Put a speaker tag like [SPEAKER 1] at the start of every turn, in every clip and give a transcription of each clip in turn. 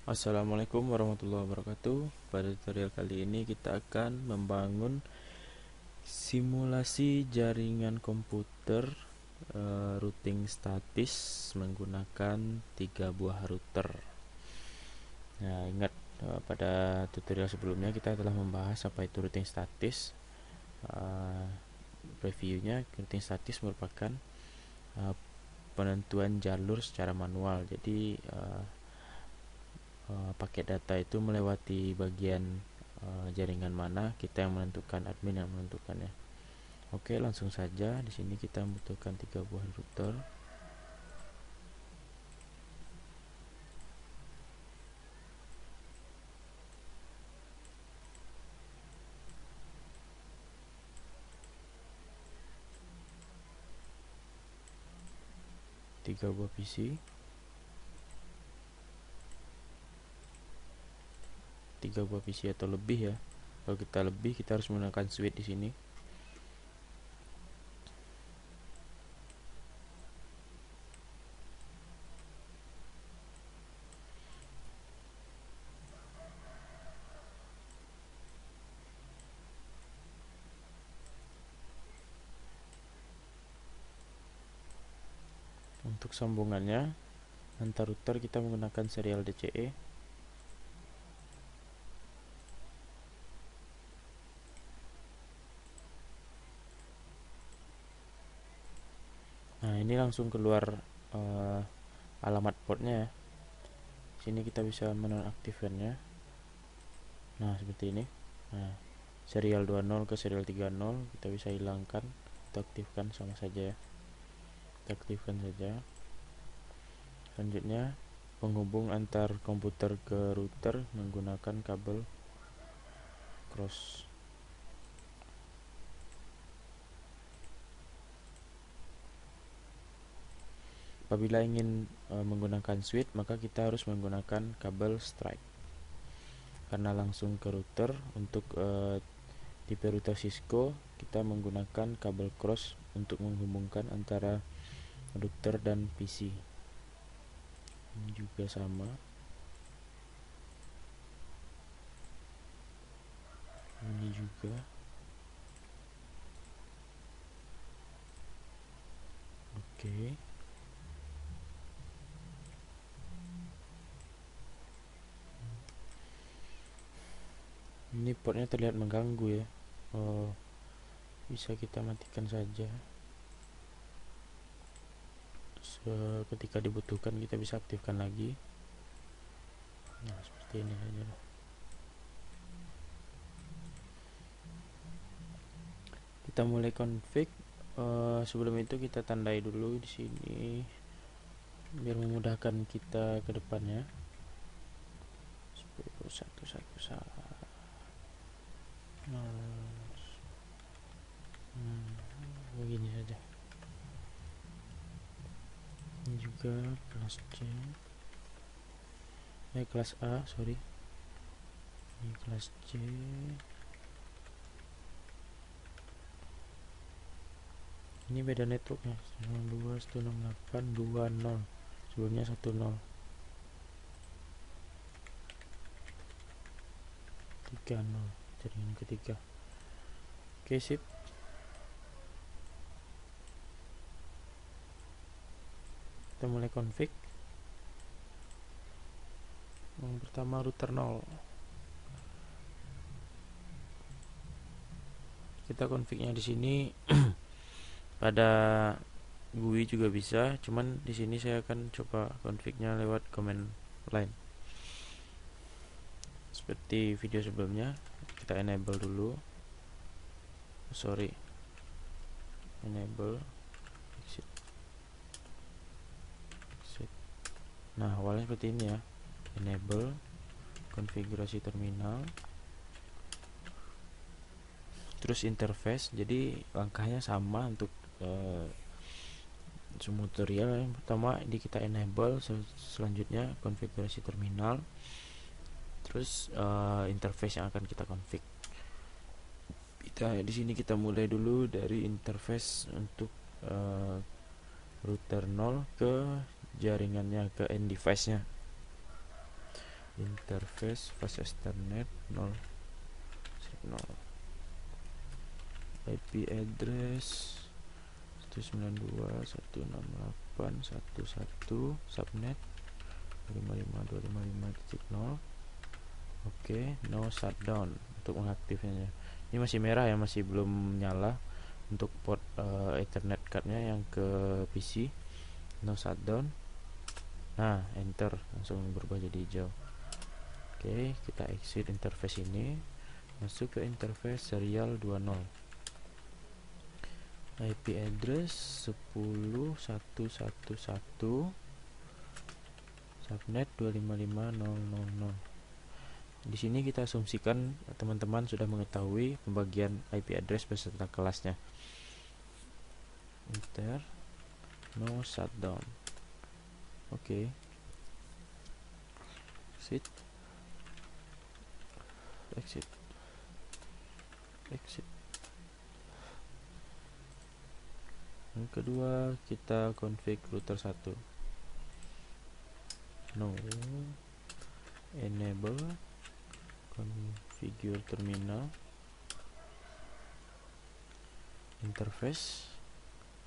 [SPEAKER 1] Assalamualaikum warahmatullahi wabarakatuh. Pada tutorial kali ini kita akan membangun simulasi jaringan komputer routing statis menggunakan 3 buah router. Nah, ingat pada tutorial sebelumnya kita telah membahas apa itu routing statis. Previewnya, routing statis merupakan penentuan jalur secara manual. Jadi paket data itu melewati bagian jaringan mana, kita yang menentukan, admin yang menentukannya. Oke, langsung saja. Di sini kita membutuhkan 3 buah router. Tiga buah PC, 3 buah PC atau lebih ya. Kalau kita lebih, kita harus menggunakan switch di sini. Untuk sambungannya antar router kita menggunakan serial DCE. Nah, ini langsung keluar alamat portnya ya. Sini kita bisa menonaktifkannya. Nah, seperti ini. Nah, serial 20 ke serial 30 kita bisa hilangkan atau aktifkan, sama saja ya. Kita aktifkan saja. Selanjutnya, penghubung antar komputer ke router menggunakan kabel cross. Apabila ingin menggunakan switch, maka kita harus menggunakan kabel strike karena langsung ke router. Untuk tipe router Cisco, kita menggunakan kabel cross untuk menghubungkan antara router dan PC. Ini juga sama. Ini juga. Oke. Ini portnya terlihat mengganggu ya. Bisa kita matikan saja. Ketika dibutuhkan kita bisa aktifkan lagi. Nah, seperti ini saja. Kita mulai config. Sebelum itu kita tandai dulu di sini biar memudahkan kita ke depannya. 10.1.1.1 begini saja. Ini juga kelas C, kelas A, sorry. Ini kelas C. Ini beda networknya, 192.168.20, sebelumnya 10 30, jaringan ketiga. Oke, sip. Kita mulai config. Yang pertama router 0. Kita confignya di sini pada GUI juga bisa, cuman di sini saya akan coba confignya lewat command line. Seperti video sebelumnya, kita enable dulu. Enable exit. Nah, awalnya seperti ini ya. Enable konfigurasi terminal, terus interface. Jadi langkahnya sama untuk semua tutorial. Yang pertama ini kita enable, selanjutnya konfigurasi terminal, terus interface yang akan kita config. Di sini kita mulai dulu dari interface untuk router 0 ke jaringannya, ke end device nya. interface fast Ethernet 0 0 IP address 192.168.1.1 subnet 255.255.0. Oke, no shutdown untuk mengaktifkannya. Ini masih merah ya, masih belum nyala untuk port Ethernet cardnya yang ke PC. No shutdown. Nah, enter, langsung berubah jadi hijau. Oke, kita exit interface ini, masuk ke interface serial 20. IP address 10.1.1.1 subnet 255.0.0.0. Di sini kita asumsikan teman-teman sudah mengetahui pembagian IP address beserta kelasnya. Enter, no shutdown. Oke. Exit. Yang kedua, kita config router 1. No. Enable configure terminal. Interface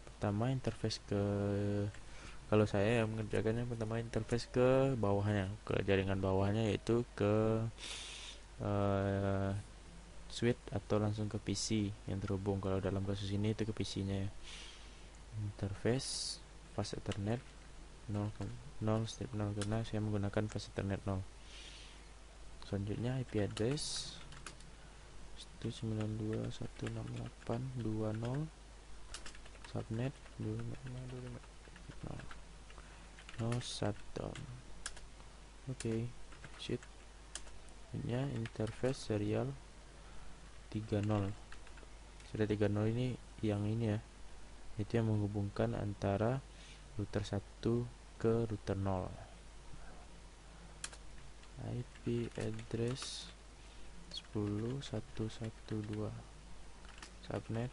[SPEAKER 1] pertama, interface ke, kalau saya yang mengerjakannya pertama interface ke bawahnya, ke jaringan bawahnya, yaitu ke switch atau langsung ke PC yang terhubung. Kalau dalam kasus ini itu ke PC-nya ya. Interface fast Ethernet 0 karena saya menggunakan fast Ethernet 0. Selanjutnya IP address 192.168.2.0 subnet 255.255.0. No shutdown. Oke, exit. Ini interface serial 30. Serial 30 ini yang ini ya, itu yang menghubungkan antara router 1 ke router 0. IP address 10.1.1.2 subnet.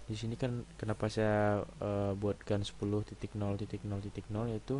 [SPEAKER 1] Di sini kan kenapa saya buatkan 10.0.0.0, yaitu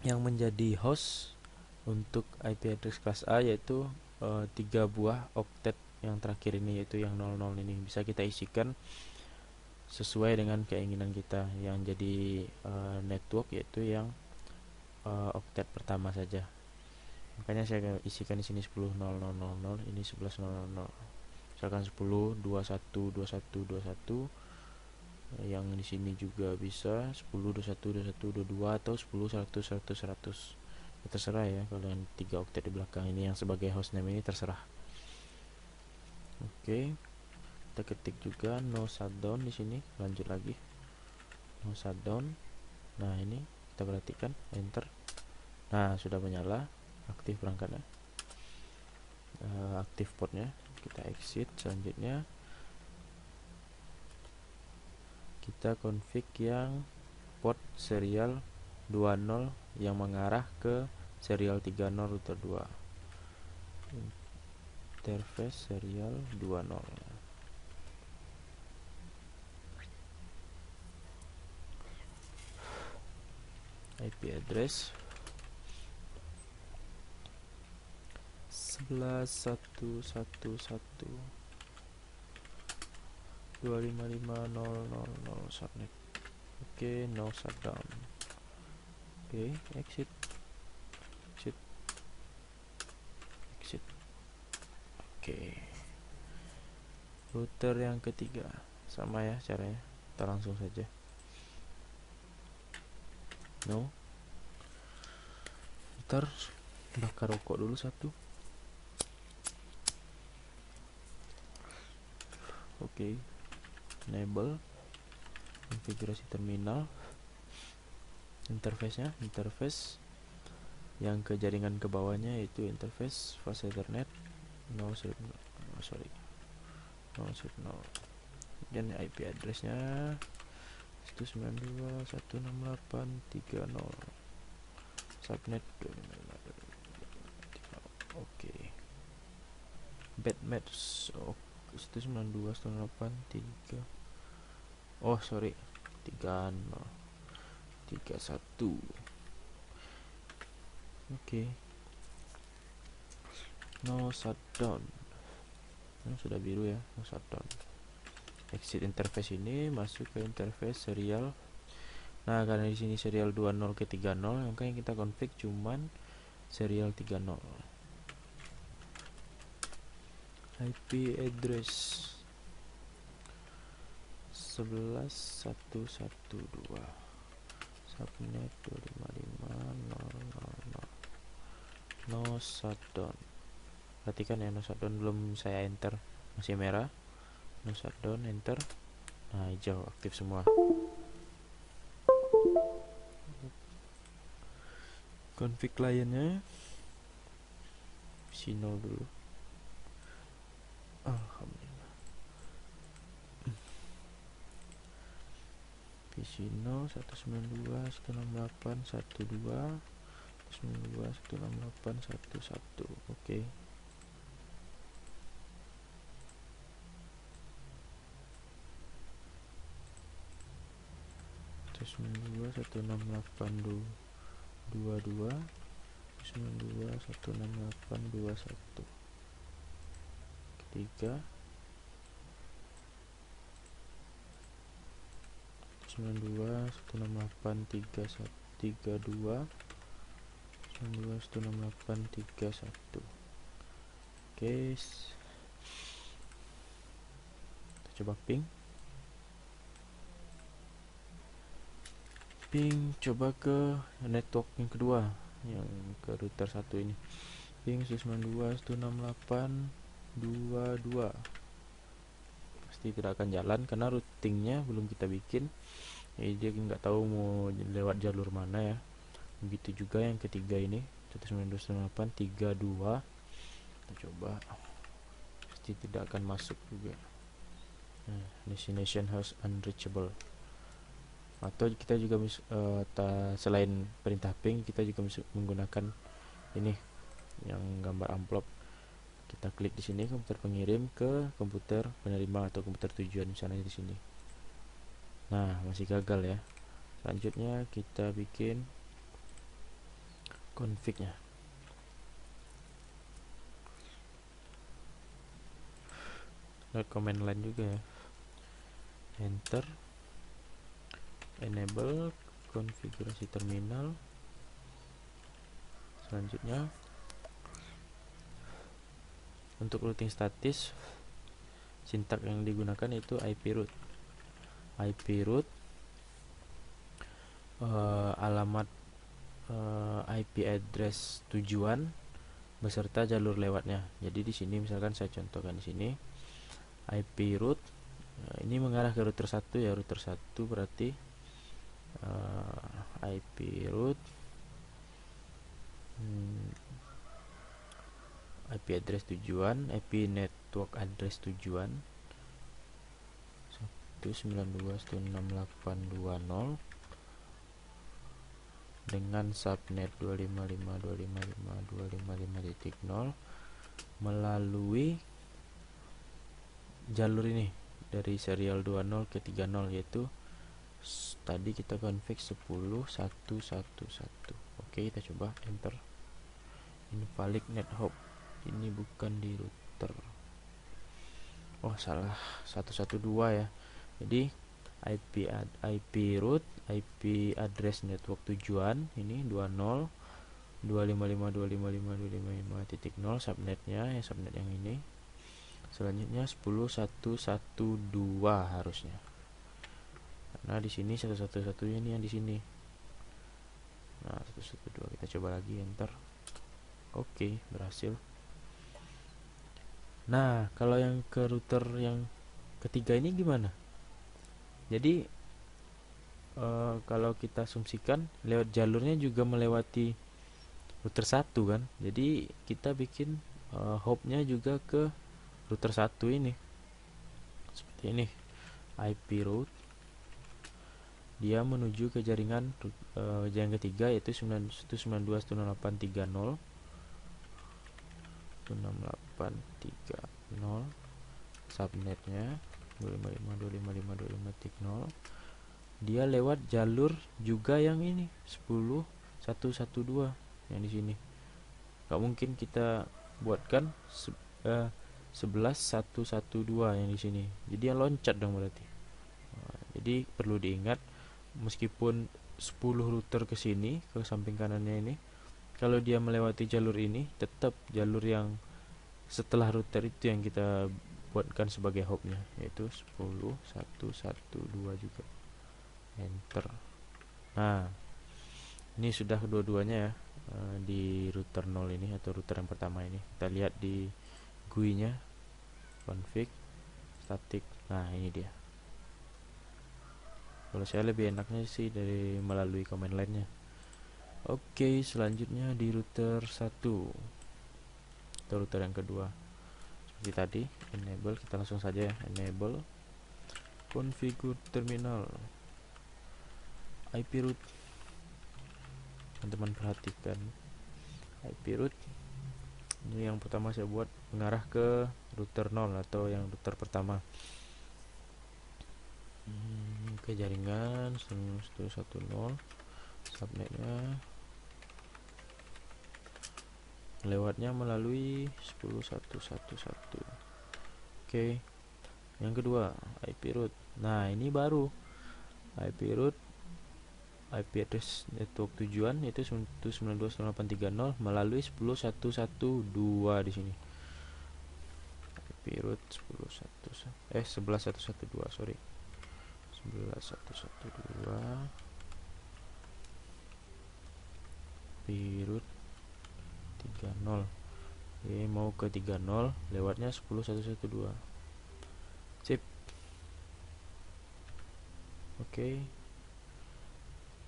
[SPEAKER 1] yang menjadi host untuk IP address kelas A, yaitu 3 buah oktet yang terakhir ini, yaitu yang 00 ini bisa kita isikan sesuai dengan keinginan kita. Yang jadi network yaitu yang oktet pertama saja. Makanya saya isikan di sini 10.0.0.0, ini 11.0.0.0. Misalkan 10.21.21.21. Yang di sini juga bisa 10.21.21.22 atau 10.100.100.100. Terserah ya, kalau yang 3 oktet di belakang ini yang sebagai hostname ini terserah. Oke, kita ketik juga no shutdown di sini. Lanjut lagi, no shutdown. Nah, ini kita perhatikan, enter. Nah, sudah menyala, aktif perangkatnya, aktif portnya. Kita exit. Selanjutnya kita config yang port serial 20 yang mengarah ke serial 30 router 2. Interface serial 20. IP address 11.1.1.1 255.0.0.0 subnet. Oke, no shutdown. Oke, exit. Oke, router yang ketiga sama ya caranya, kita langsung saja. No, ntar bakar rokok dulu satu. Oke, enable konfigurasi terminal. Interface yang ke jaringan ke bawahnya yaitu interface fast Ethernet 0. Dan IP addressnya 192.168.3.0 subnet 255.255.3. Oke, bad match 192.168.3. Oh sorry, 30 31. Oke. No shutdown. Sudah biru ya, no shutdown. Exit interface ini, masuk ke interface serial. Nah, karena di sini serial 20 ke 30, maka yang kita config cuman serial 30. IP address 11.1.1.2, subnet 255.0.0.0. No shutdown. Perhatikan ya, no shutdown belum saya enter, masih merah. No shutdown, enter. Nah, hijau, aktif semua. Config kliennya PC0 dulu. Alhamdulillah. PC0 192.168.1.2, 192.168.1.1. Oke. 192.168.22, 192.168.21. Ketiga 192.168.32, 192.168.31. Oke, kita coba ping. Coba ke network yang kedua, yang ke router 1 ini. Ping 192.168.22. Pasti tidak akan jalan karena routingnya belum kita bikin. Jadi dia nggak tahu mau lewat jalur mana ya. Begitu juga yang ketiga ini 192.168.32. Kita coba, pasti tidak akan masuk juga. Nah, destination host unreachable. Atau kita juga selain perintah ping, kita juga menggunakan ini yang gambar amplop. Kita klik di sini komputer pengirim ke komputer penerima atau komputer tujuan, misalnya di sini. Nah, masih gagal ya. Selanjutnya kita bikin config-nya. Command line juga ya. Enter. Enable konfigurasi terminal. Selanjutnya untuk routing statis, sintak yang digunakan itu IP root. IP root alamat IP address tujuan beserta jalur lewatnya. Jadi di sini misalkan saya contohkan di sini IP root ini mengarah ke router 1 ya, router 1 berarti IP root IP address tujuan, IP network address tujuan 192.168.20 dengan subnet 255.255.255.0 melalui jalur ini dari serial 20 ke 30, yaitu tadi kita config 10.1.1.1. Oke, kita coba enter. Invalid net hop, ini bukan di router. Oh, salah, 112 ya. Jadi IP root, IP address network tujuan ini 20 255.255.255.0 subnetnya ya, subnet yang ini. Selanjutnya 10.1.1.2 harusnya. Karena di sini 111-nya ini yang di sini. Nah, 112 kita coba lagi, enter. Oke, berhasil. Nah, kalau yang ke router yang ketiga ini gimana? Jadi kalau kita asumsikan lewat jalurnya juga melewati router 1 kan. Jadi kita bikin hopnya juga ke router 1 ini. Seperti ini. IP route, dia menuju ke jaringan yang ketiga, yaitu 192.168.30 subnetnya 255.255.255.0 dia lewat jalur juga yang ini 10.112 yang di sini. Gak mungkin kita buatkan 11.112 yang di sini. Jadi yang loncat dong berarti. Jadi perlu diingat, meskipun 10 router ke sini, ke samping kanannya ini, kalau dia melewati jalur ini, tetap jalur yang setelah router itu yang kita buatkan sebagai hopnya, yaitu 10.112 juga. Enter. Nah, ini sudah kedua-duanya ya, di router 0 ini atau router yang pertama ini. Kita lihat di GUI-nya, config, static. Nah, ini dia. Kalau saya lebih enaknya sih dari melalui command line-nya. Oke, selanjutnya di router 1 atau router yang kedua. Seperti tadi, enable, kita langsung saja ya, enable configure terminal IP route. Teman-teman perhatikan IP route ini yang pertama saya buat mengarah ke router 0 atau yang router pertama. Ke jaringan 110, subnetnya lewatnya melalui 10.111. Oke, yang kedua IP route. Nah, ini baru IP route, IP address network tujuan yaitu 192.168.30 melalui 10.112 di sini. IP route 11.112, sorry. 11.112 IP route 30. Oke, mau ke 30 lewatnya 10.112. Sip. Oke.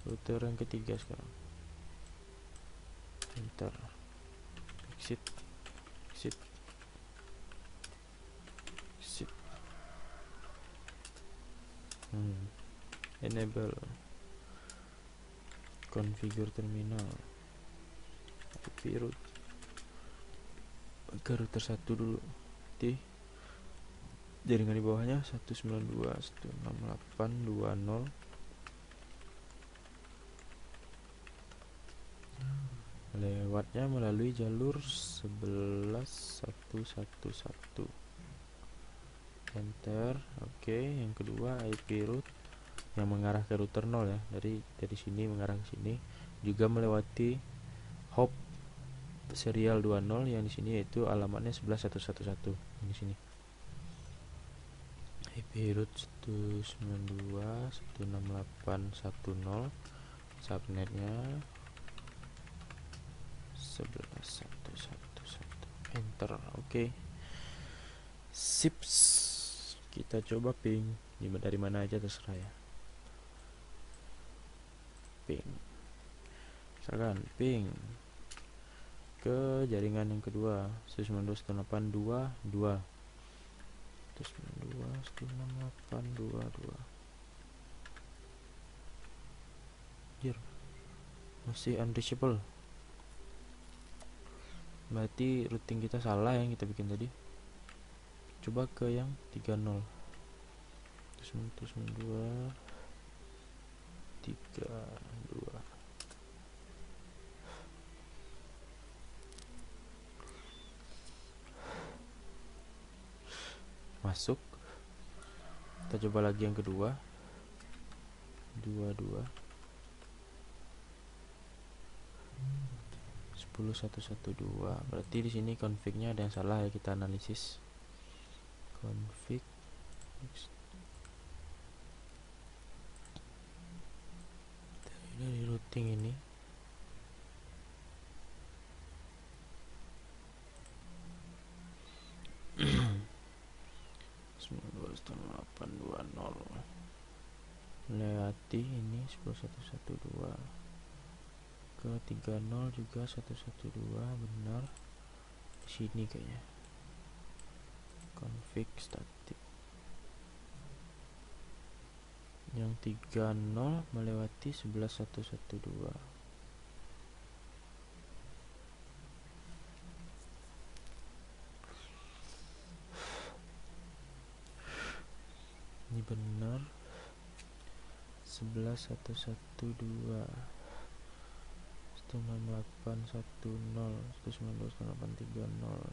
[SPEAKER 1] Router yang ketiga sekarang. Enter. Exit. Exit. Exit. Enable. Configure terminal. IP route. Ke router 1 dulu. Di jaringan di bawahnya 192.168.20. Lewatnya melalui jalur 11.111. Enter. Oke, yang kedua IP route yang mengarah ke router 0 ya. Dari sini mengarah ke sini, juga melewati hop serial 20 yang di sini, yaitu alamatnya 11.111 di sini. IP route 192.168.10, subnetnya 11.111. Enter. Oke. Sips. Kita coba ping dari mana aja terserah ya. Ping. Misalkan ping ke jaringan yang kedua 192.168.22. 192.168.22. Jir, masih unreachable. Berarti routing kita salah yang kita bikin tadi. Coba ke yang 30. 192.32. Masuk. Kita coba lagi yang kedua. 22 10.112. Berarti di sini config-nya ada yang salah ya, kita analisis. Config dari routing ini lewati ini 10.112 ke 30 juga 112, benar di sini kayaknya. Config static yang 30 melewati 11.112. Ini benar 11 112 168 10 192 183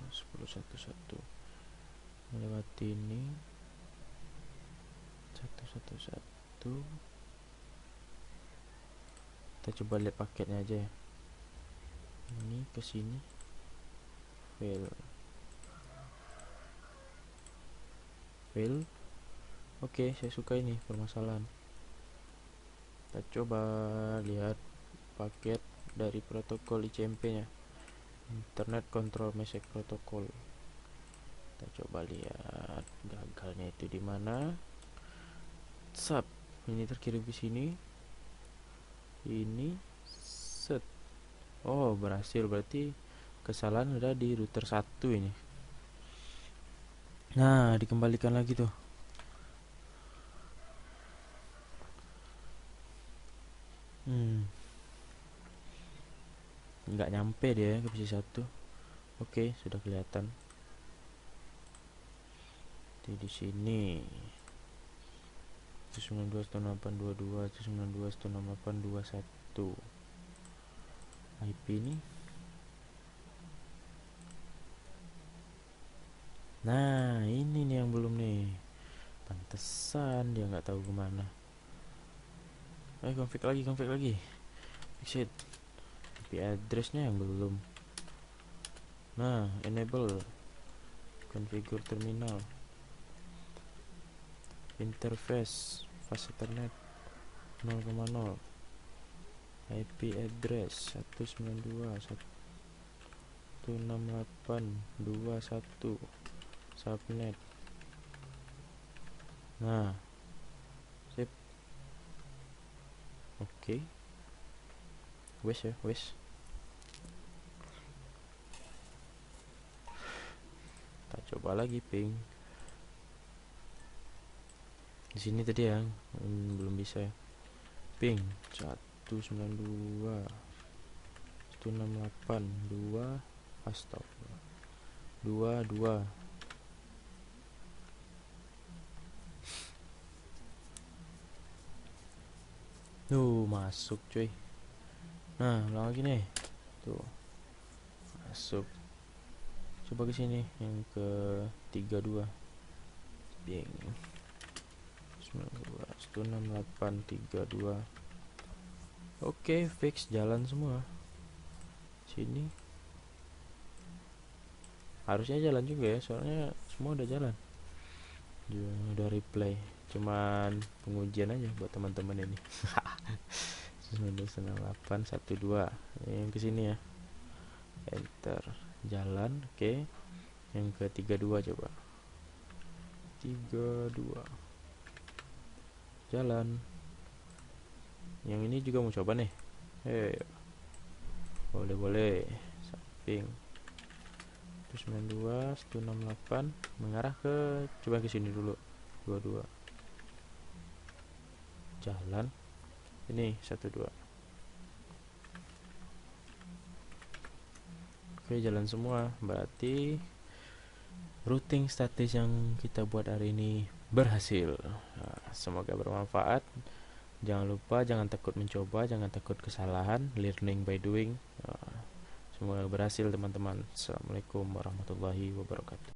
[SPEAKER 1] 10 11 melewati ini 111. Kita coba lihat paketnya aja ya. Ini ke sini fail. Oke, saya suka ini permasalahan. Kita coba lihat paket dari protokol ICMP nya, Internet Control Message Protocol. Kita coba lihat gagalnya itu di mana. Sub ini terkirim ke sini. Ini set. Oh, berhasil, berarti kesalahan ada di router 1 ini. Nah, dikembalikan lagi tuh. Nggak nyampe dia ke posisi 1. Oke, sudah kelihatan. Di sini 192.168.22 192.168.21 IP ini. Nah, ini nih yang belum nih. Pantesan dia nggak tahu kemana. Config lagi. Exit. IP addressnya yang belum. Nah, enable configure terminal, interface fast ethernet 0,0, IP address 192.168.21 subnet. Nah, sip. Oke. Wes. Kita coba lagi ping. Di sini tadi yang belum bisa ya. Ping 192.168.2 astagfirullah 22. Masuk cuy. Nah, ulang lagi nih. Tuh. Masuk. Coba ke sini yang ke 32. Ping 168.32. Oke, fix, jalan semua. Sini harusnya jalan juga ya, soalnya semua udah jalan. Udah replay, cuman pengujian aja buat teman-teman ini. 168.12 yang kesini ya, enter, jalan. Oke, yang ke 32 coba 32 jalan. Yang ini juga mau coba nih. Boleh samping 192 168 mengarah ke, coba ke sini dulu 22 jalan. Ini 12. Oke, jalan semua, berarti routing statis yang kita buat hari ini berhasil. Semoga bermanfaat. Jangan lupa, jangan takut mencoba, jangan takut kesalahan, learning by doing. Semoga berhasil teman-teman. Assalamualaikum warahmatullahi wabarakatuh.